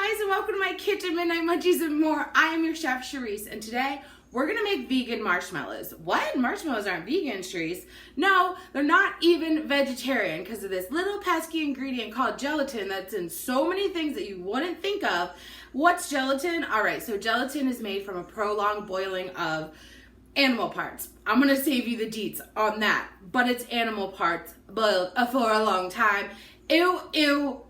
guys, and welcome to my kitchen, Midnight Munchies and more. I am your chef, Charisse, and today we're gonna make vegan marshmallows. What? Marshmallows aren't vegan, Charisse? No, they're not even vegetarian because of this little pesky ingredient called gelatin that's in so many things that you wouldn't think of. What's gelatin? All right, so gelatin is made from a prolonged boiling of animal parts. I'm gonna save you the deets on that, but it's animal parts boiled for a long time. Ew, ew,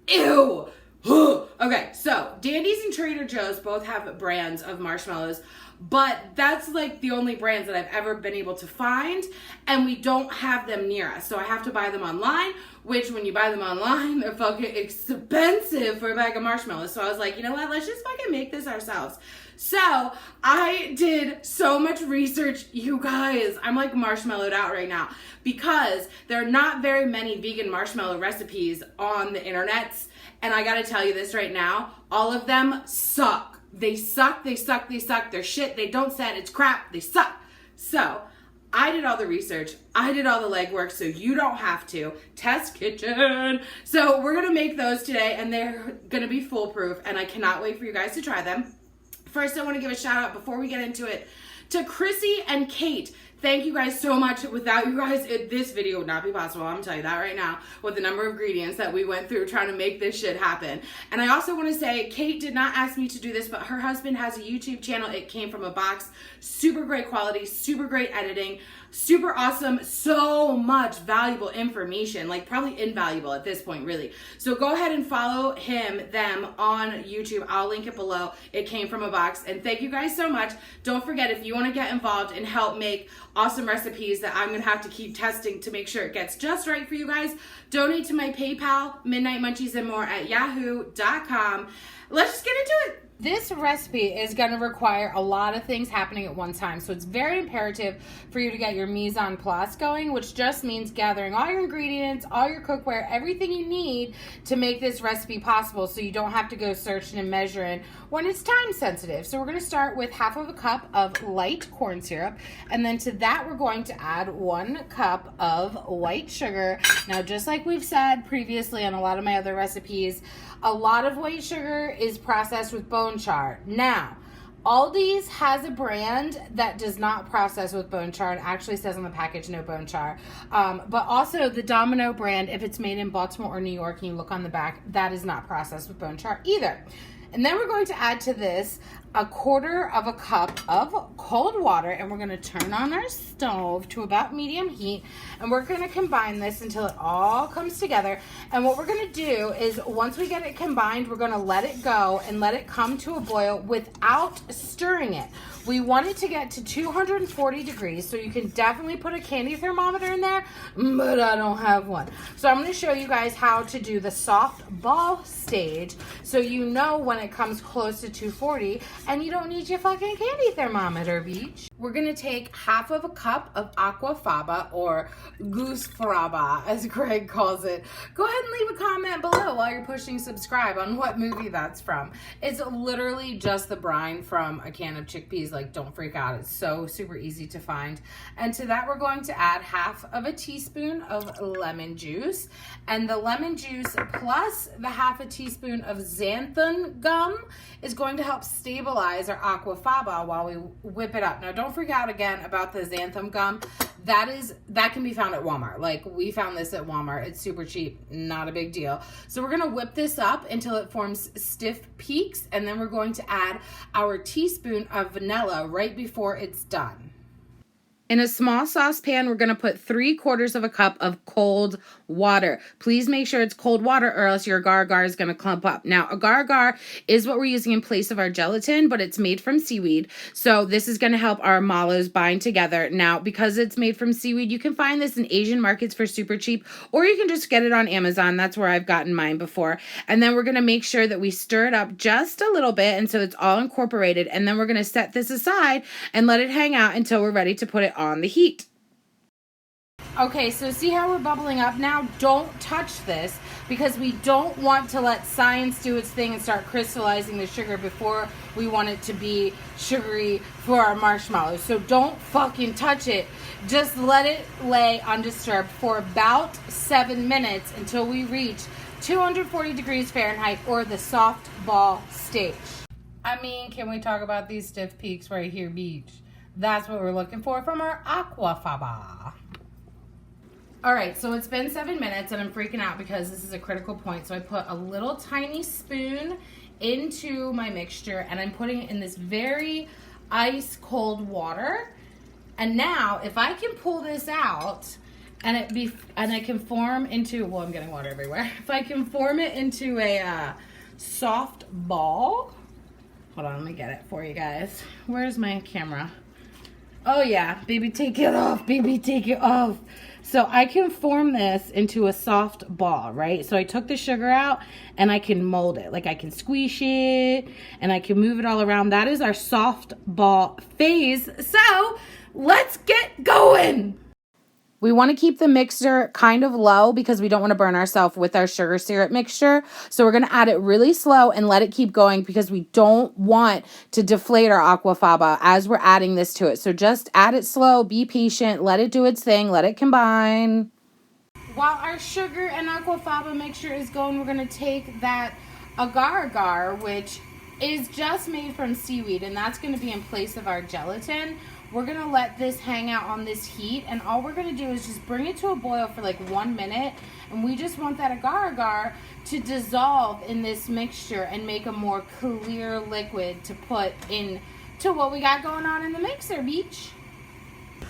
ew. Okay, so Dandy's and Trader Joe's both have brands of marshmallows, but that's like the only brands that I've ever been able to find, and we don't have them near us. So I have to buy them online, which when you buy them online, they're fucking expensive for a bag of marshmallows. So I was like, you know what, let's just fucking make this ourselves. So I did so much research, you guys. I'm like marshmallowed out right now because there are not very many vegan marshmallow recipes on the internets. And I gotta tell you this right now, all of them suck. They suck, they suck, they suck. They're shit, they don't set, it's crap, they suck. So I did all the research, I did all the legwork, so you don't have to. Test kitchen. So we're gonna make those today, and they're gonna be foolproof, and I cannot wait for you guys to try them. First, I wanna give a shout out before we get into it to Chrissy and Kate. Thank you guys so much. Without you guys, this video would not be possible. I'm gonna tell you that right now with the number of ingredients that we went through trying to make this shit happen. And I also want to say, Kate did not ask me to do this, but her husband has a YouTube channel. It came from a box. Super great quality, super great editing, super awesome, so much valuable information, like probably invaluable at this point, really. So go ahead and follow them on YouTube. I'll link it below. It came from a box. And thank you guys so much. Don't forget, if you want to get involved and help make awesome recipes that I'm gonna have to keep testing to make sure it gets just right for you guys, donate to my PayPal, Midnight Munchies and more at yahoo.com. Let's just get into it. This recipe is going to require a lot of things happening at one time, so it's very imperative for you to get your mise en place going, which just means gathering all your ingredients, all your cookware, everything you need to make this recipe possible, so you don't have to go searching and measuring when it's time sensitive. So we're going to start with half of a cup of light corn syrup, and then to that we're going to add 1 cup of white sugar. Now, just like we've said previously on a lot of my other recipes, a lot of white sugar is processed with bone char. Now, Aldi's has a brand that does not process with bone char. It actually says on the package, no bone char. But also the Domino brand, if it's made in Baltimore or New York and you look on the back, that is not processed with bone char either. And then we're going to add to this 1/4 cup of cold water, and we're going to turn on our stove to about medium heat, and we're going to combine this until it all comes together. And what we're going to do is, once we get it combined, we're going to let it go and let it come to a boil without stirring it. We want it to get to 240 degrees, so you can definitely put a candy thermometer in there, but I don't have one. So I'm going to show you guys how to do the soft ball stage, so you know when it comes close to 240, and you don't need your fucking candy thermometer, beach. We're going to take 1/2 cup of aquafaba, or goose fraba, as Greg calls it. Go ahead and leave a comment below while you're pushing subscribe on what movie that's from. It's literally just the brine from a can of chickpeas. Like, don't freak out. It's so super easy to find. And to that, we're going to add 1/2 teaspoon of lemon juice. And the lemon juice plus the 1/2 teaspoon of xanthan gum is going to help stabilize our aquafaba while we whip it up. Now, don't freak out again about the xanthan gum. That can be found at Walmart. Like, we found this at Walmart. It's super cheap, not a big deal. So we're gonna whip this up until it forms stiff peaks, and then we're going to add our teaspoon of vanilla right before it's done. In a small saucepan, we're going to put 3/4 cup of cold water. Please make sure it's cold water, or else your agar-agar is going to clump up. Now, agar-agar is what we're using in place of our gelatin, but it's made from seaweed. So this is going to help our mallows bind together. Now, because it's made from seaweed, you can find this in Asian markets for super cheap, or you can just get it on Amazon. That's where I've gotten mine before. And then we're going to make sure that we stir it up just a little bit, and so it's all incorporated. And then we're going to set this aside and let it hang out until we're ready to put it on the heat. Okay, so see how we're bubbling up now? Don't touch this, because we don't want to let science do its thing and start crystallizing the sugar before we want it to be sugary for our marshmallows. So don't fucking touch it. Just let it lay undisturbed for about 7 minutes until we reach 240 degrees Fahrenheit, or the soft ball stage. I mean, can we talk about these stiff peaks right here, beach? That's what we're looking for from our aquafaba. All right, so it's been 7 minutes and I'm freaking out because this is a critical point. So I put a little tiny spoon into my mixture and I'm putting it in this very ice cold water. And now if I can pull this out and it can form into, well, I'm getting water everywhere. If I can form it into a soft ball, hold on, let me get it for you guys. Where's my camera? Oh yeah, baby, take it off, baby, take it off. So I can form this into a soft ball, right? So I took the sugar out and I can mold it. Like I can squish it and I can move it all around. That is our soft ball phase. So let's get going. We want to keep the mixer kind of low because we don't want to burn ourselves with our sugar syrup mixture. So we're going to add it really slow and let it keep going because we don't want to deflate our aquafaba as we're adding this to it. So just add it slow, be patient, let it do its thing, let it combine. While our sugar and aquafaba mixture is going, we're going to take that agar-agar, which is just made from seaweed, and that's going to be in place of our gelatin. We're going to let this hang out on this heat, and all we're going to do is just bring it to a boil for like 1 minute, and we just want that agar-agar to dissolve in this mixture and make a more clear liquid to put into what we got going on in the mixer, beach.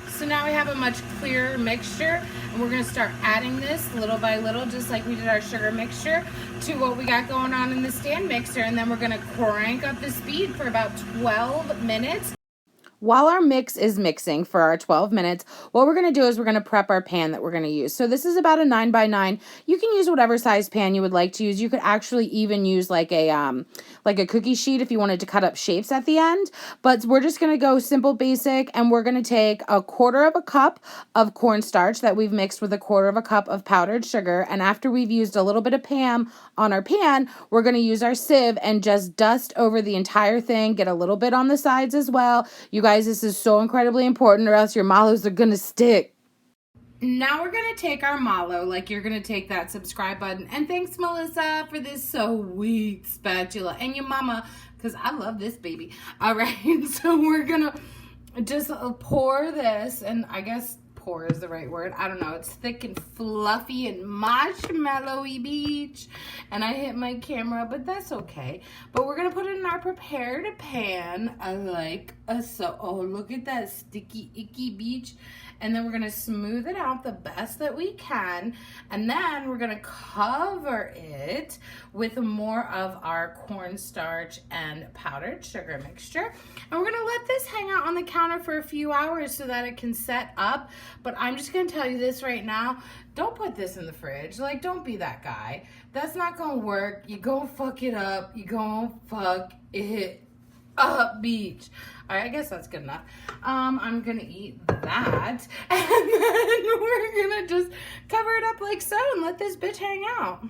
So now we have a much clearer mixture, and we're going to start adding this little by little, just like we did our sugar mixture, to what we got going on in the stand mixer, and then we're going to crank up the speed for about 12 minutes. While our mix is mixing for our 12 minutes, what we're going to do is we're going to prep our pan that we're going to use. So this is about a 9x9. You can use whatever size pan you would like to use. You could actually even use like a cookie sheet if you wanted to cut up shapes at the end. But we're just going to go simple, basic, and we're going to take 1/4 cup of cornstarch that we've mixed with 1/4 cup of powdered sugar. And after we've used a little bit of Pam on our pan, we're going to use our sieve and just dust over the entire thing, get a little bit on the sides as well. You guys, this is so incredibly important or else your mallows are going to stick. Now we're going to take our mallow, like you're going to take that subscribe button. And thanks, Melissa, for this sweet spatula. And your mama, because I love this baby. All right, so we're going to just pour this, and I guess pour is the right word. I don't know. It's thick and fluffy and marshmallowy, beach. And I hit my camera, but that's okay. But we're going to put it in our prepared pan like so. Oh, look at that sticky, icky, beach. And then we're going to smooth it out the best that we can. And then we're going to cover it with more of our cornstarch and powdered sugar mixture. And we're going to let this hang out on the counter for a few hours so that it can set up. But I'm just going to tell you this right now. Don't put this in the fridge. Like, don't be that guy. That's not going to work. You're going to fuck it up. You're going to fuck it up, beach. All right, I guess that's good enough. I'm going to eat that. And then we're going to just cover it up like so and let this bitch hang out.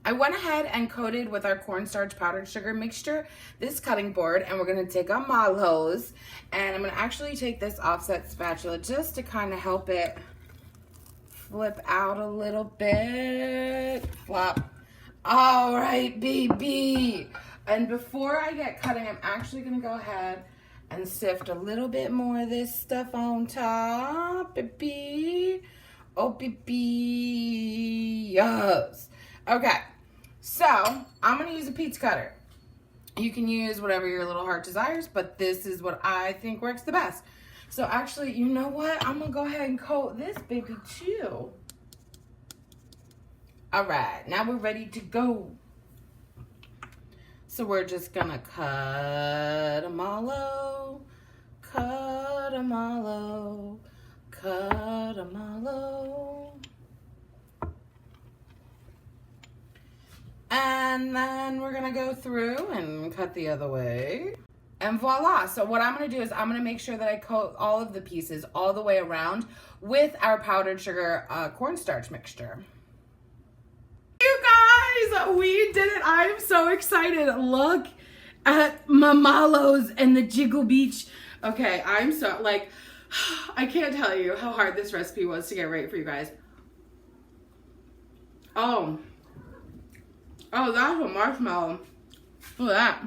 I went ahead and coated with our cornstarch powdered sugar mixture this cutting board, and we're going to take our marshmallows, and I'm going to actually take this offset spatula just to kind of help it flip out a little bit. Flop. All right, baby. And before I get cutting, I'm actually going to go ahead and sift a little bit more of this stuff on top, baby. Oh, baby. Yes. Okay, so I'm going to use a pizza cutter. You can use whatever your little heart desires, but this is what I think works the best. So actually, you know what? I'm going to go ahead and coat this baby too. All right, now we're ready to go. So we're just going to cut a mallow, cut a mallow, cut a mallow. And then we're gonna go through and cut the other way. And voila. So what I'm gonna do is I'm gonna make sure that I coat all of the pieces all the way around with our powdered sugar cornstarch mixture. You guys, we did it. I'm so excited. Look at my mallows and the jiggle beach. Okay, I'm so, like, I can't tell you how hard this recipe was to get right for you guys. Oh. Oh, that's a marshmallow. Look at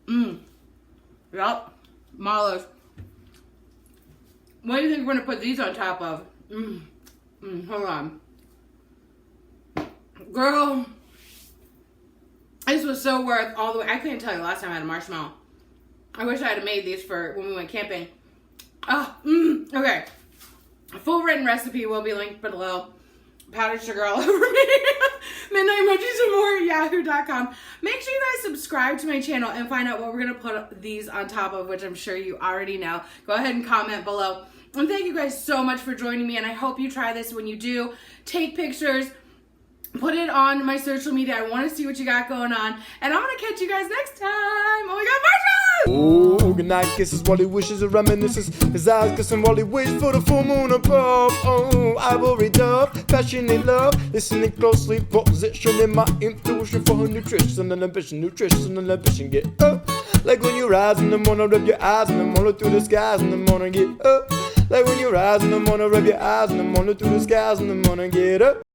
that. Yup. Marshmallows. What do you think we're going to put these on top of? Hold on. Girl. This was so worth all the way. I couldn't tell you last time I had a marshmallow. I wish I had made these for when we went camping. Okay. A full written recipe will be linked below. Powdered sugar all over me. Midnight Munchies and more at yahoo.com. Make sure you guys subscribe to my channel and find out what we're going to put these on top of, which I'm sure you already know. Go ahead and comment below. And thank you guys so much for joining me, and I hope you try this. When you do, take pictures, put it on my social media. I want to see what you got going on, and I'm going to catch you guys next time. Oh my God, marshmallows! Oh, good night kisses while he wishes and reminisces. His eyes kissing while he waits for the full moon above. Oh, ivory dove, passionate love, listening closely, positioning my intuition for her nutrition and ambition, get up. Like when you rise in the morning, rub your eyes in the morning through the skies in the morning, get up. Like when you rise in the morning, rub your eyes in the morning through the skies in the morning, get up.